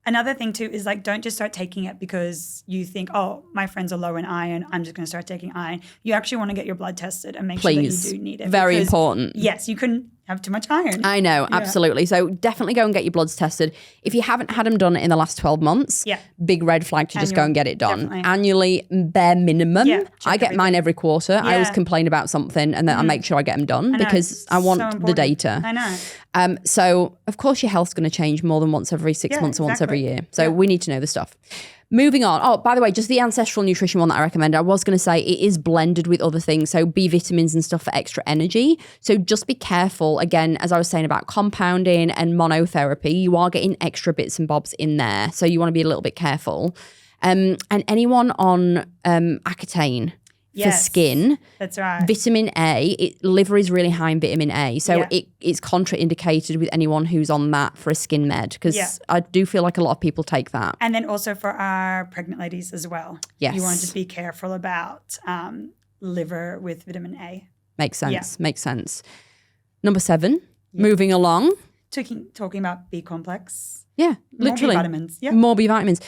another thing too is like don't just start taking it because you think, oh, my friends are low in iron, I'm just going to start taking iron. You actually want to get your blood tested and make sure that you do need it. Very important. Yes, you can have too much iron. I know, absolutely. So definitely go and get your bloods tested. If you haven't had them done in the last 12 months, big red flag to just go and get it done. Definitely. Annually, bare minimum. Yeah, I get mine every quarter. Yeah. I always complain about something and then I make sure I get them done because I want the data. I know. So, of course, your health's going to change more than once every 6 months or once every year. So we need to know the stuff. Moving on. Oh, by the way, just the ancestral nutrition one that I recommend. I was going to say it is blended with other things. So B vitamins and stuff for extra energy. So just be careful. Again, as I was saying about compounding and monotherapy, you are getting extra bits and bobs in there. So you want to be a little bit careful. And anyone on Accutane for skin. That's right. Vitamin A, liver is really high in vitamin A. So it's contraindicated with anyone who's on that for a skin med because I do feel like a lot of people take that. And then also for our pregnant ladies as well. Yes. You want to just be careful about liver with vitamin A. Makes sense. Yeah. Makes sense. Number 7, moving along. Talking about B complex. Yeah, literally. More B vitamins. Yeah. More B vitamins.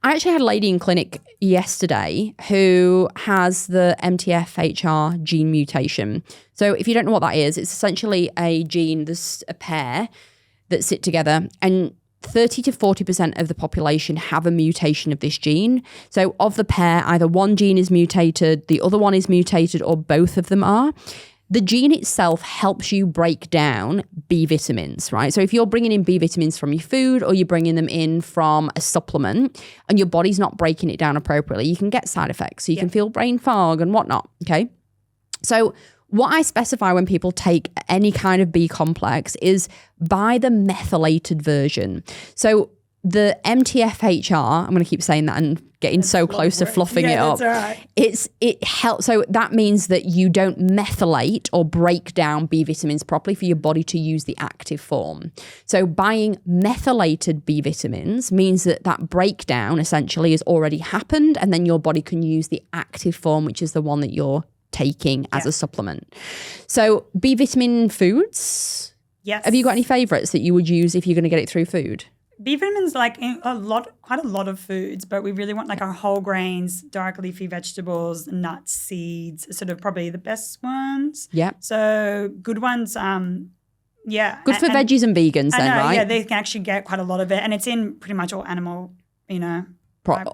I actually had a lady in clinic yesterday who has the MTFHR gene mutation. So if you don't know what that is, it's essentially a gene, there's a pair that sit together, and 30 to 40% of the population have a mutation of this gene. So of the pair, either one gene is mutated, the other one is mutated, or both of them are. The gene itself helps you break down B vitamins, right? So if you're bringing in B vitamins from your food or you're bringing them in from a supplement and your body's not breaking it down appropriately, you can get side effects. So you can feel brain fog and whatnot, okay? So what I specify when people take any kind of B complex is buy the methylated version. So the MTFHR, I'm going to keep saying that and getting so close to fluffing it up. Right. It helps. So that means that you don't methylate or break down B vitamins properly for your body to use the active form. So buying methylated B vitamins means that that breakdown essentially has already happened, and then your body can use the active form, which is the one that you're taking as a supplement. So B vitamin foods. Yes. Have you got any favorites that you would use if you're going to get it through food? B vitamins like in quite a lot of foods, but we really want like our whole grains, dark leafy vegetables, nuts, seeds, sort of probably the best ones. Yeah. So good ones, yeah. Good for veggies and vegans then, right? Yeah, they can actually get quite a lot of it, and it's in pretty much all animal,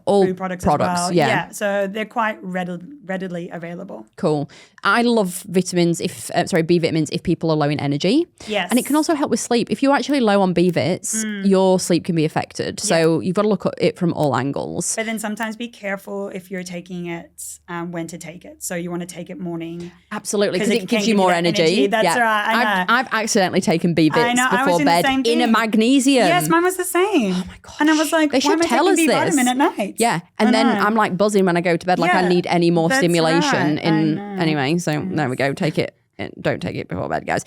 all food products as well. Yeah. So they're quite readily available. Cool. I love B vitamins if people are low in energy. Yes. And it can also help with sleep. If you're actually low on B vits, your sleep can be affected. So you've got to look at it from all angles. But then sometimes be careful if you're taking it, when to take it. So you want to take it morning. Absolutely, because it gives you more energy. That's right. I know. I've accidentally taken B vits before bed in a magnesium. Yes, mine was the same. Oh my gosh. And I was like, they should tell us B this. Vitamin at night? Yeah. And then I'm like buzzing when I go to bed, like I need any more stimulation. Right. Anyway, so there we go. Take it. Don't take it before bed, guys.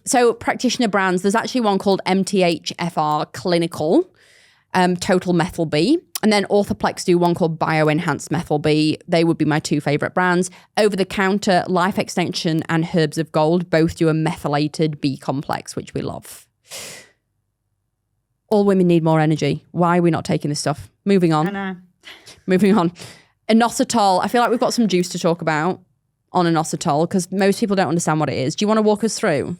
So practitioner brands, there's actually one called MTHFR Clinical, Total Methyl B. And then Orthoplex do one called Bioenhanced Methyl B. They would be my 2 favorite brands. Over the counter, Life Extension and Herbs of Gold both do a methylated B complex, which we love. All women need more energy. Why are we not taking this stuff? Moving on. I know. Moving on. Inositol. I feel like we've got some juice to talk about on inositol because most people don't understand what it is. Do you want to walk us through?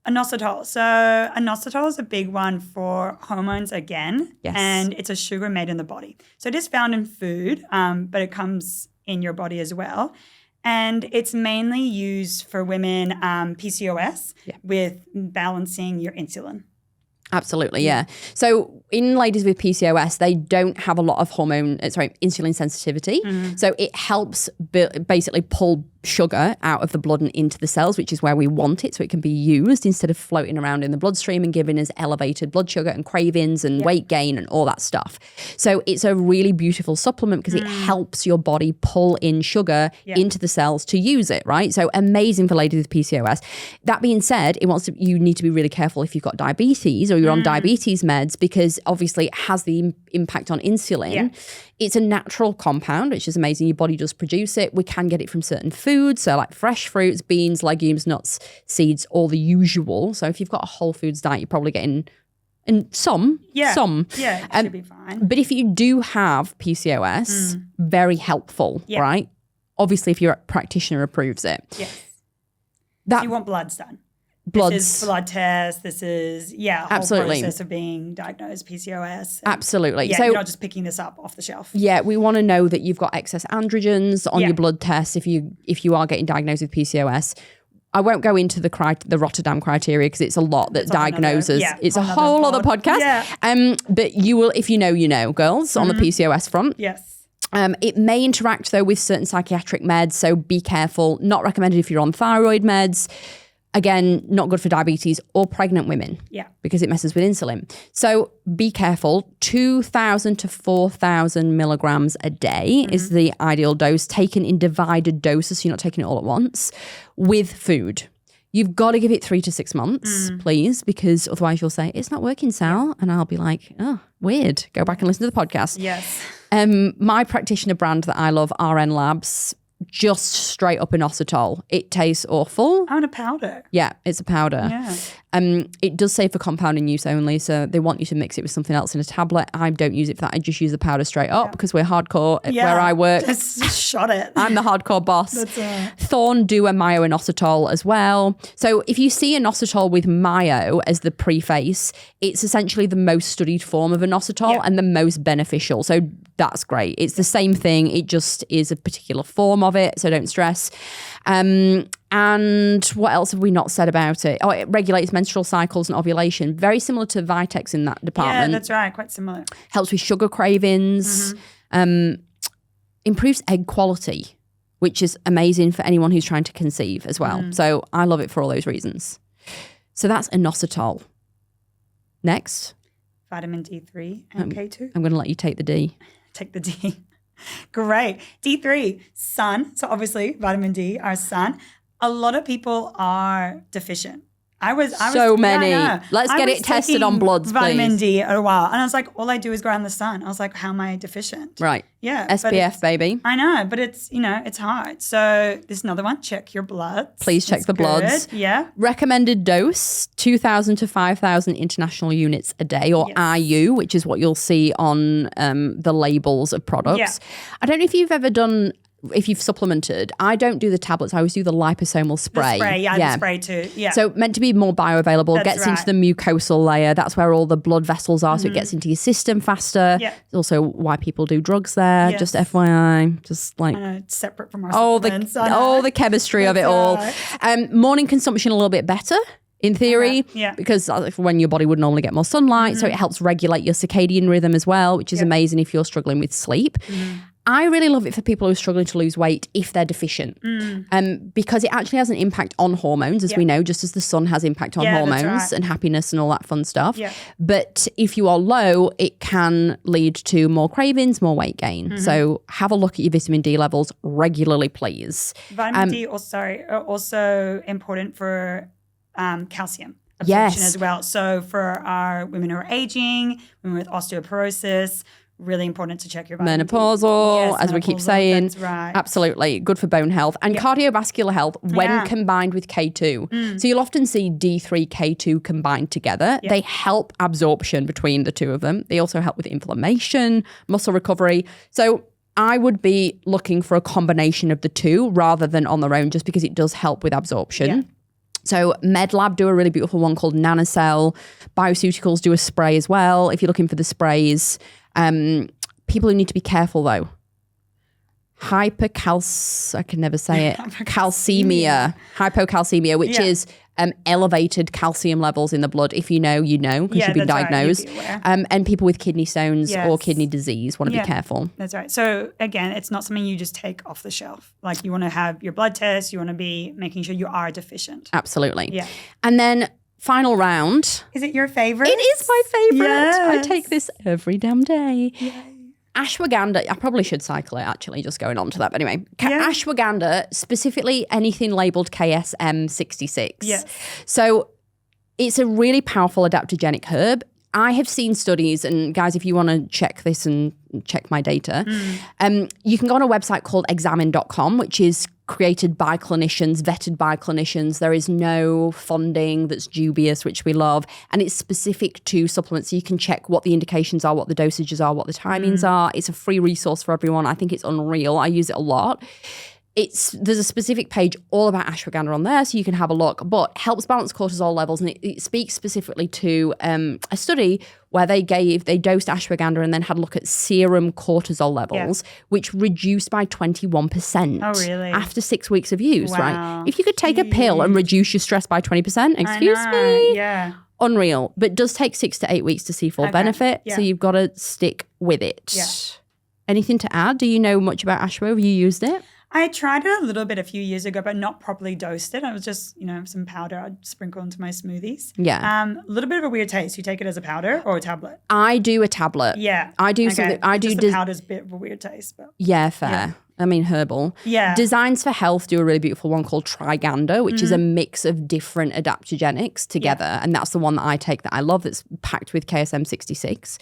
Inositol. So inositol is a big one for hormones again. Yes. And it's a sugar made in the body. So it is found in food, but it comes in your body as well. And it's mainly used for women, PCOS, with balancing your insulin. Absolutely, yeah. So in ladies with PCOS, they don't have a lot of insulin sensitivity. So it helps basically pull sugar out of the blood and into the cells, which is where we want it, so it can be used instead of floating around in the bloodstream and giving us elevated blood sugar and cravings and weight gain and all that stuff. So it's a really beautiful supplement because it helps your body pull in sugar into the cells to use it, right? So amazing for ladies with PCOS. That being said, you need to be really careful if you've got diabetes or you're on diabetes meds because obviously it has the impact on insulin. Yeah. It's a natural compound, which is amazing. Your body does produce it. We can get it from certain foods, so like fresh fruits, beans, legumes, nuts, seeds, all the usual. So if you've got a whole foods diet, you're probably getting some. Yeah, it should be fine. But if you do have PCOS, very helpful, right? Obviously, if your practitioner approves it. Yes. So you want bloods done. This is blood test. This is, whole process of being diagnosed PCOS. Absolutely. So you're not just picking this up off the shelf. Yeah, we want to know that you've got excess androgens on your blood test if you are getting diagnosed with PCOS. I won't go into the Rotterdam criteria because it's a lot that diagnoses. It's a whole other podcast. Yeah. But you will, if you know, girls, on the PCOS front. Yes. It may interact, though, with certain psychiatric meds, so be careful. Not recommended if you're on thyroid meds. Again, not good for diabetes or pregnant women. Yeah. Because it messes with insulin. So be careful. 2,000 to 4,000 milligrams a day is the ideal dose, taken in divided doses, so you're not taking it all at once, with food. You've got to give it 3 to 6 months, please, because otherwise you'll say, it's not working, Sal. And I'll be like, oh, weird. Go back and listen to the podcast. Yes. My practitioner brand that I love, RN Labs, just straight up inositol. It tastes awful. Oh, and a powder. Yeah, it's a powder. Yeah. It does say for compounding use only, so they want you to mix it with something else in a tablet. I don't use it for that. I just use the powder straight up because we're hardcore where I work. Just shot it. I'm the hardcore boss. That's Thorne do a myo-inositol as well. So if you see inositol with myo as the preface, it's essentially the most studied form of inositol and the most beneficial. So that's great. It's the same thing. It just is a particular form of it, so don't stress. And what else have we not said about it? Oh, it regulates menstrual cycles and ovulation. Very similar to Vitex in that department. Yeah, that's right. Quite similar. Helps with sugar cravings. Improves egg quality, which is amazing for anyone who's trying to conceive as well. So I love it for all those reasons. So that's inositol. Next. Vitamin D3 and K2. I'm going to let you take the D. Take the D. Great. D3, sun. So obviously vitamin D, our sun. A lot of people are deficient. I was many. Yeah, Let's get it tested on bloods, vitamin please. D a while. And I was like, all I do is go out in the sun. I was like, how am I deficient? Right. Yeah. SPF, baby. I know, but it's, it's hard. So this is another one. Check your bloods. Please check the bloods. Yeah. Recommended dose, 2,000 to 5,000 international units a day, or IU, which is what you'll see on the labels of products. Yeah. I don't know if you've supplemented. I don't do the tablets. I always do the liposomal spray. The spray, the spray too. Yeah. So meant to be more bioavailable, gets into the mucosal layer. That's where all the blood vessels are, so it gets into your system faster. Yeah. It's also why people do drugs there. Yes. Just FYI. Just like... I know, it's separate from our supplements. the chemistry of it all. Morning consumption a little bit better. In theory, because when your body would normally get more sunlight, so it helps regulate your circadian rhythm as well, which is amazing if you're struggling with sleep. I really love it for people who are struggling to lose weight if they're deficient, because it actually has an impact on hormones, as we know, just as the sun has impact on hormones and happiness and all that fun stuff. Yeah. But if you are low, it can lead to more cravings, more weight gain. So have a look at your vitamin D levels regularly, please. Vitamin D are also important for calcium absorption as well. So for our women who are aging, women with osteoporosis, really important to check your vitamin menopausal, as we keep saying. That's right. Absolutely. Good for bone health and cardiovascular health when combined with K2. So you'll often see D3, K2 combined together. They help absorption between the two of them. They also help with inflammation, muscle recovery. So I would be looking for a combination of the two rather than on their own, just because it does help with absorption. Yeah. So MedLab do a really beautiful one called Nanocell. Bioceuticals do a spray as well. If you're looking for the sprays, people who need to be careful though. I can never say it. Hypocalcemia, which is elevated calcium levels in the blood. If you know, you know, because you've been diagnosed. Right. And people with kidney stones or kidney disease want to be careful. That's right. So again, it's not something you just take off the shelf. Like you want to have your blood test. You want to be making sure you are deficient. Absolutely. Yeah. And then final round. Is it your favorite? It is my favorite. Yes. I take this every damn day. Yay. Ashwagandha, I probably should cycle it actually, just going on to that. But anyway, ashwagandha, specifically anything labeled KSM66. Yes. So it's a really powerful adaptogenic herb. I have seen studies, and guys, if you want to check this and check my data, you can go on a website called examine.com, which is created by clinicians, vetted by clinicians. There is no funding that's dubious, which we love. And it's specific to supplements. So you can check what the indications are, what the dosages are, what the timings are. It's a free resource for everyone. I think it's unreal. I use it a lot. there's a specific page all about ashwagandha on there, so you can have a look, but helps balance cortisol levels. And it speaks specifically to a study where they dosed ashwagandha and then had a look at serum cortisol levels, which reduced by 21%. Oh, really? After 6 weeks of use, right? If you could take a pill and reduce your stress by 20%, excuse me. Yeah. Unreal. But it does take 6 to 8 weeks to see full benefit, so you've got to stick with it. Yeah. Anything to add? Do you know much about ashwa? Have you used it? I tried it a little bit a few years ago, but not properly dosed it. It was just, some powder I'd sprinkle into my smoothies. Yeah. A little bit of a weird taste. You take it as a powder or a tablet? I do a tablet. Yeah. I do something. The powder's a bit of a weird taste. But yeah, fair. Yeah. I mean, herbal. Yeah. Designs for Health do a really beautiful one called Triganda, which is a mix of different adaptogenics together. Yeah. And that's the one that I take that I love, that's packed with KSM 66.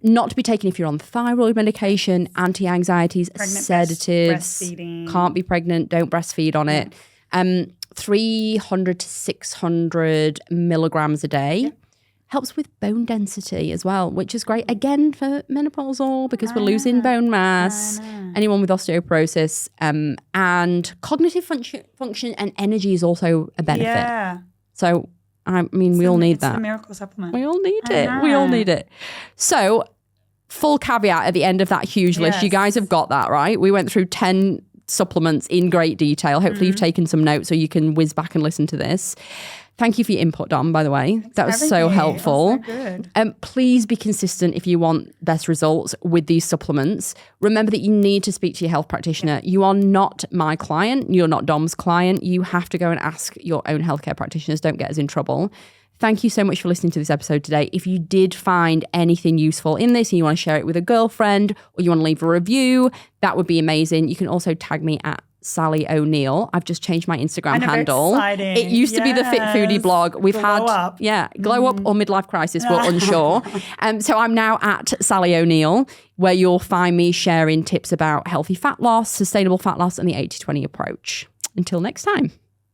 Not to be taken if you're on thyroid medication, anti-anxieties, sedatives. Breastfeeding. Can't be pregnant, don't breastfeed on it. 300 to 600 milligrams a day. Yeah. Helps with bone density as well, which is great, again, for menopausal, because we're losing bone mass. Anyone with osteoporosis. And cognitive function and energy is also a benefit. Yeah. So, I mean, we all need that. It's a miracle supplement. We all need it. We all need it. So, full caveat at the end of that huge list. You guys have got that, right? We went through 10 supplements in great detail. Hopefully you've taken some notes so you can whiz back and listen to this. Thank you for your input, Dom, by the way. That was so helpful. That was so good. Please be consistent if you want best results with these supplements. Remember that you need to speak to your health practitioner. You are not my client. You're not Dom's client. You have to go and ask your own healthcare practitioners. Don't get us in trouble. Thank you so much for listening to this episode today. If you did find anything useful in this and you want to share it with a girlfriend or you want to leave a review, that would be amazing. You can also tag me at Sally O'Neill. I've just changed my Instagram handle. Exciting. It used to be the Fit Foodie blog. We've glow up. Glow up or midlife crisis. We're unsure. So I'm now at Sally O'Neill, where you'll find me sharing tips about healthy fat loss, sustainable fat loss, and the 80-20 approach. Until next time.